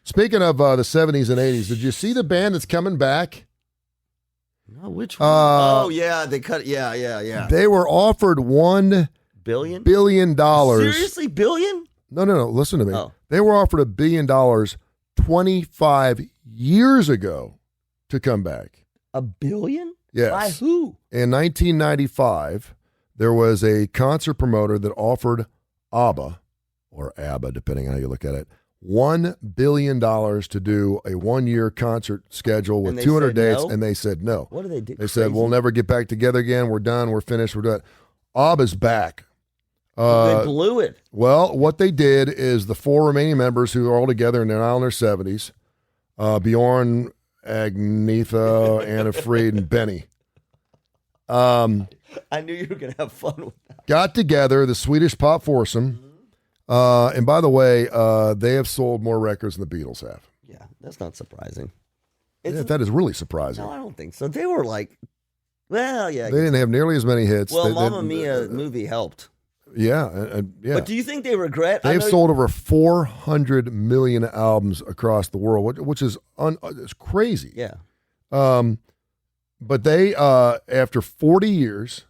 Speaking of the 70s and 80s, did you see the band that's coming back? No, which one? Oh, yeah, they cut. Yeah. They were offered $1 billion. Seriously, billion? No. Listen to me. Oh. They were offered $1 billion 25 years ago to come back. $1 billion? Yes. By who? In 1995, there was a concert promoter that offered ABBA, or ABBA, depending on how you look at it, $1 billion to do a 1-year concert schedule with 200 dates, no? And they said no. What did they do? They said, we'll never get back together again. We're done. We're finished. We're done. ABBA's back. They blew it. Well, what they did is the 4 remaining members who are all together and they're now in their 70s, Bjorn, Agnetha, Anna Fried, and Benny. I knew you were going to have fun with that. Got together, the Swedish pop foursome. And by the way, they have sold more records than the Beatles have. Yeah, that's not surprising. That is really surprising. No, I don't think so. They were like, well, yeah. They didn't have nearly as many hits. Well, Mamma Mia movie helped. Yeah, yeah. But do you think they regret? They've sold over 400 million albums across the world, which is it's crazy. Yeah. But they, after 40 years,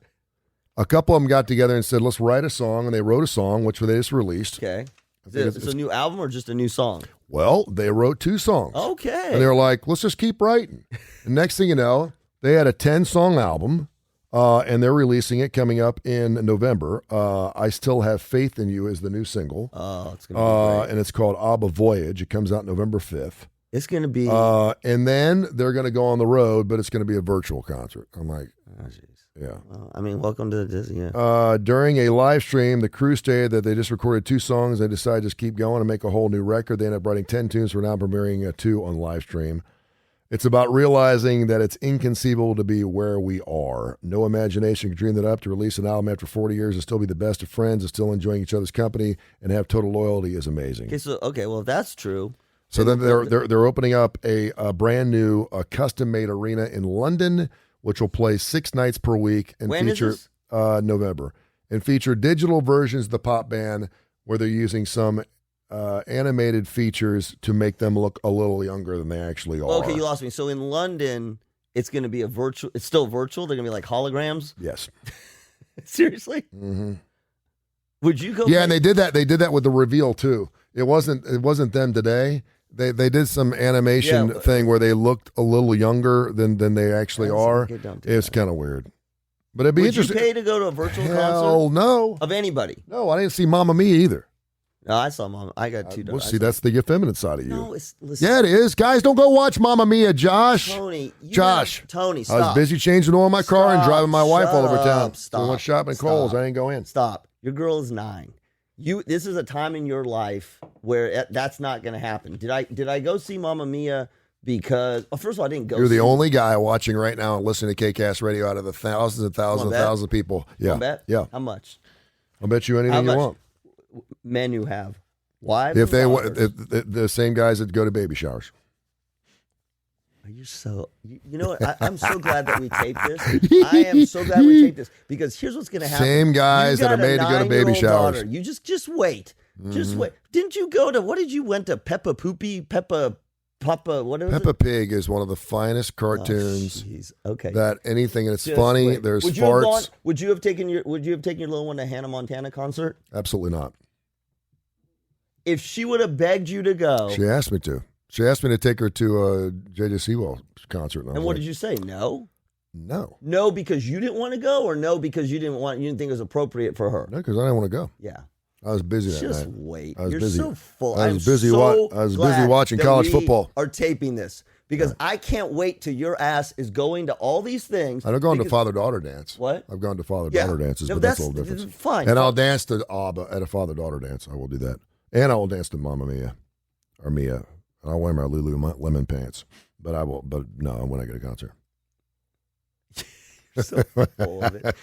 a couple of them got together and said, let's write a song. And they wrote a song, which they just released. Okay. It's a new album or just a new song? Well, they wrote 2 songs. Okay. And they were like, let's just keep writing. And next thing you know, they had a 10-song album, and they're releasing it coming up in November. I Still Have Faith in You is the new single. Oh, it's going to be great. And it's called ABBA Voyage. It comes out November 5th. It's going to be... and then they're going to go on the road, but it's going to be a virtual concert. I'm like, oh, jeez. Yeah. Well, I mean, welcome to Disney. Yeah. During a live stream, the crew stated that they just recorded 2 songs. They decided to just keep going and make a whole new record. They ended up writing 10 tunes. We're now premiering 2 on live stream. It's about realizing that it's inconceivable to be where we are. No imagination could dream that up. To release an album after 40 years and still be the best of friends and still enjoying each other's company and have total loyalty is amazing. Okay, well, if that's true. So then they're opening up a brand new custom-made arena in London, which will play 6 nights per week and feature November, and feature digital versions of the pop band where they're using some animated features to make them look a little younger than they actually are. Okay, you lost me. So in London, it's going to be it's still virtual? They're going to be like holograms? Yes. Seriously? Mm-hmm. Would you go? Yeah, and they did that. They did that with the reveal too. It wasn't them today. They did some animation thing where they looked a little younger than they actually are. It's kind of weird. But it'd be interesting. Would you pay to go to a virtual concert? Hell no. Of anybody? No, I didn't see Mamma Mia either. No, I saw Mama. I got $2. Well, see, that's the effeminate side of you. No, listen. Yeah, it is. Guys, don't go watch Mamma Mia, Josh. Tony, Stop. I was busy changing oil in my car and driving my wife all over town. Stop. We went shopping at Kohl's. I didn't go in. Stop. Your girl is 9. This is a time in your life where that's not going to happen. Did I go see Mamma Mia because? Well, first of all, I didn't go. You're the only guy watching right now and listening to KCAST Radio out of the thousands and thousands and thousands of people. Yeah, bet? Yeah. How much? I'll bet you anything you want. Men who have wives. If the same guys that go to baby showers. You're so, you know what? I'm so glad that we taped this. I am so glad we taped this because here's what's going to happen. Same guys that are made to go to baby showers. Daughter. You just wait. Just wait. Didn't you go to, went to Peppa whatever? Peppa Pig is one of the finest cartoons. Okay. That anything, and it's funny. Wait. There's farts. Would you have taken your little one to Hannah Montana concert? Absolutely not. If she would have begged you to go. She asked me to. She asked me to take her to a J.J. Sewell concert. And what did you say? No? No. No, because you didn't want to go, or no, because you didn't think it was appropriate for her? No, because I didn't want to go. Yeah. I was busy that night. Just wait. I was You're busy. so full. I was busy watching college football. Are taping this because I can't wait till your ass is going to all these things. I've gone to father-daughter dance. What? I've gone to father-daughter dances, but that's a little different. Fine. And I'll dance to ABBA at a father-daughter dance. I will do that. And I will dance to Mamma Mia or Mia. And I'll wear my Lululemon pants. But no, when I get a concert. You're so full of it.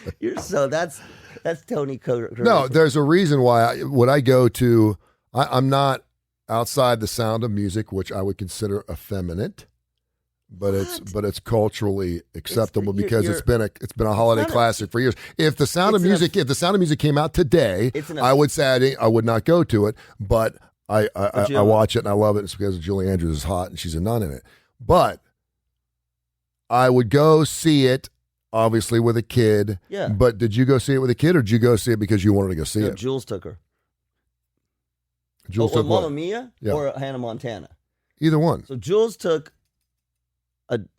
That's Tony Coder. No, there's a reason why when I go to, I'm not outside the Sound of Music, which I would consider effeminate, but it's culturally acceptable because it's been a holiday classic for years. If the Sound of Music came out today, I would say I would not go to it, but I watch it and I love it. It's because Julie Andrews is hot and she's a nun in it. But I would go see it, obviously, with a kid. Yeah. But did you go see it with a kid, or did you go see it because you wanted to go see it? Jules took her. Jules took Mamma what? Mia Yeah. or Hannah Montana? Either one. So Jules took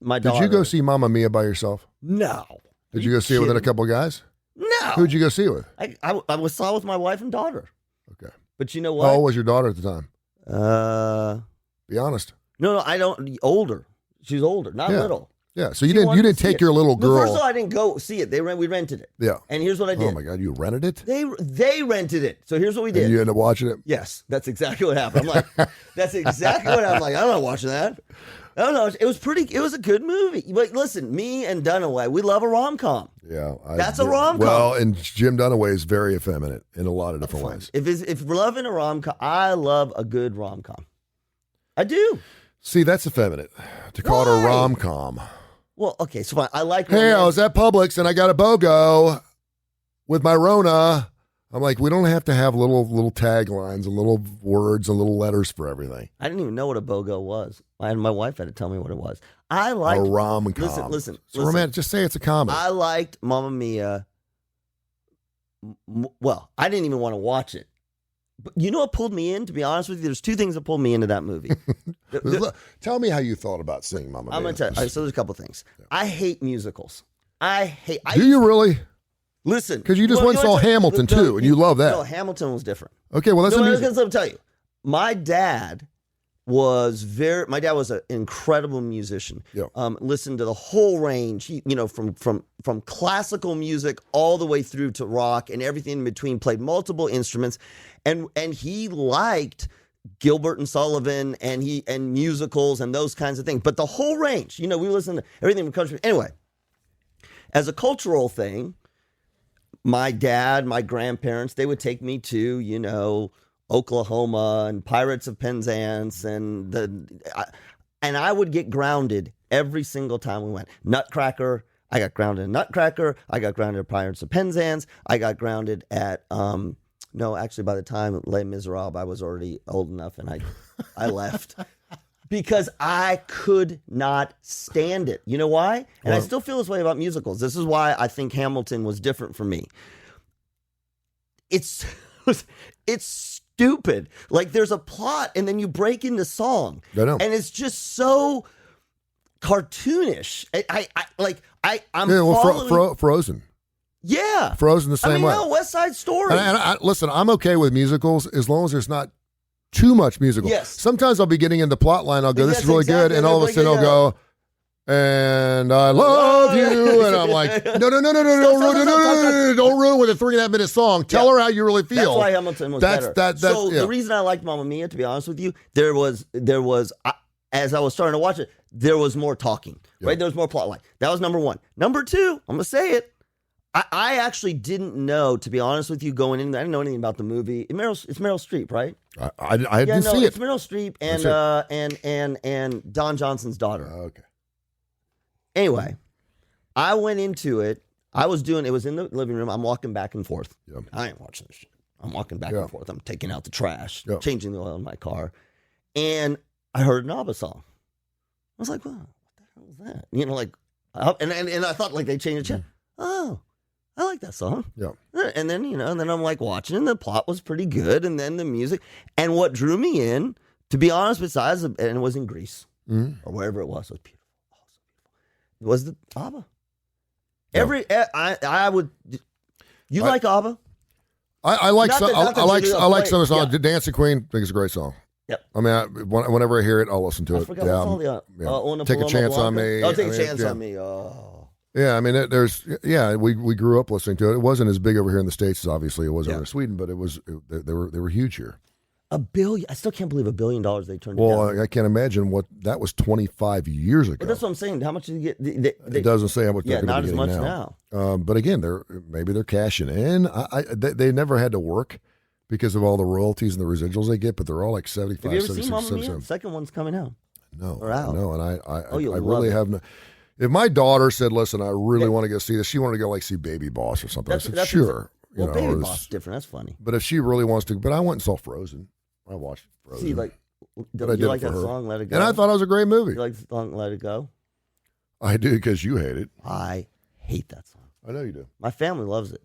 my daughter. Did you go see Mamma Mia by yourself? No. Did you go see it with a couple of guys? No. Who'd you go see it with? I saw it with my wife and daughter. Okay. But you know what? How old was your daughter at the time? Be honest. No, I don't. Older. She's older, not little. Yeah. So you didn't take your little girl. First of all, I didn't go see it. We rented it. Yeah. And here's what I did. Oh my God, you rented it? They rented it. So here's what we did. And you ended up watching it? Yes, that's exactly what happened. I'm like, that's exactly what I'm like. I'm not watching that. I don't know. It was a good movie. But listen, me and Dunaway, we love a rom-com. Yeah. That's a rom-com. Well, and Jim Dunaway is very effeminate in a lot of different ways. If we're loving a rom-com, I love a good rom-com. I do. See, that's effeminate to call it a rom-com. Well, okay, so fine. I like. Hey, I was at Publix and I got a BOGO with my Rona. I'm like, we don't have to have little taglines and little words and little letters for everything. I didn't even know what a BOGO was. My wife had to tell me what it was. I liked a rom-com. Listen. Romantic. Just say it's a comedy. I liked Mamma Mia. Well, I didn't even want to watch it. But you know what pulled me in? To be honest with you, there's two things that pulled me into that movie. Tell me how you thought about seeing Mamma Mia. I'm going to tell you. So there's a couple things. Yeah. I hate musicals. Do you really? Listen. Because you just went and saw Hamilton, too, and you love that. No, Hamilton was different. Okay, well, that's a musical. Let me tell you. My dad was an incredible musician. Yeah. Listened to the whole range. He, from classical music all the way through to rock and everything in between. Played multiple instruments, and he liked Gilbert and Sullivan and musicals and those kinds of things. But the whole range, we listened to everything from country. Anyway, as a cultural thing, my dad, my grandparents, they would take me to Oklahoma and Pirates of Penzance and I would get grounded every single time we went. Nutcracker, I got grounded in Nutcracker. I got grounded at Pirates of Penzance. I got grounded at no, actually by the time Les Miserables, I was already old enough and I left because I could not stand it. You know why? And I still feel this way about musicals. This is why I think Hamilton was different for me. It's stupid. Like there's a plot and then you break into song. I know. And it's just so cartoonish. I'm following. Frozen. Yeah. Frozen the same way. No, West Side Story. And listen, I'm okay with musicals as long as there's not too much musical. Yes. Sometimes I'll be getting into plot line. I'll go, this is really good. And all of a sudden I'll go, and I love you. And I'm like, no, don't ruin with a 3.5 minute song. Tell her how you really feel. That's why Hamilton was better. The reason I liked Mamma Mia, to be honest with you, there was as I was starting to watch it, there was more talking, right? There was more plot line. That was number one. Number two, I'm going to say it. I actually didn't know, to be honest with you, going in. I didn't know anything about the movie. It's Meryl Streep, right? I didn't see it. It's Meryl Streep and Don Johnson's daughter. Okay. Anyway, I went into it. It was in the living room. I'm walking back and forth. Yeah. I ain't watching this shit. I'm walking back and forth. I'm taking out the trash, changing the oil in my car, and I heard an ABBA song. I was like, "Well, what the hell is that?" And I thought like they changed the channel. Oh. I like that song. Yeah. And then, and then I'm like watching, and the plot was pretty good. And then the music. And what drew me in, to be honest, and it was in Greece or wherever it was beautiful. Oh, so beautiful. It was the ABBA. You like ABBA? I like some of the songs. Yeah. Dancing Queen, I think it's a great song. Yep. I mean, whenever I hear it, I'll listen to it. Forgot what's all the Take a chance on me. Take a chance on me. Oh. Yeah, I mean, we grew up listening to it. It wasn't as big over here in the States as obviously it was over in Sweden, but they were huge here. $1 billion. I still can't believe $1 billion they turned it down. Well, I can't imagine what that was 25 years ago. But that's what I'm saying. How much did you get? It doesn't say how much they're going to be getting now. Not as much now. But again, maybe they're cashing in. They never had to work because of all the royalties and the residuals they get, but they're all like 75, Have you ever 76, seen Mamma Mia? 77. The second one's coming out. No, or out. No, and I you'll really love have no. If my daughter said, "Listen, I really want to go see this," she wanted to go see Baby Boss or something. I said, "Sure." Baby Boss is different. That's funny. But if she really wants to, but I went and saw Frozen. I watched Frozen. See, like, But I do did you it like for that her. song, Let It Go? And I thought it was a great movie. You like the song, Let It Go? I do because you hate it. I hate that song. I know you do. My family loves it.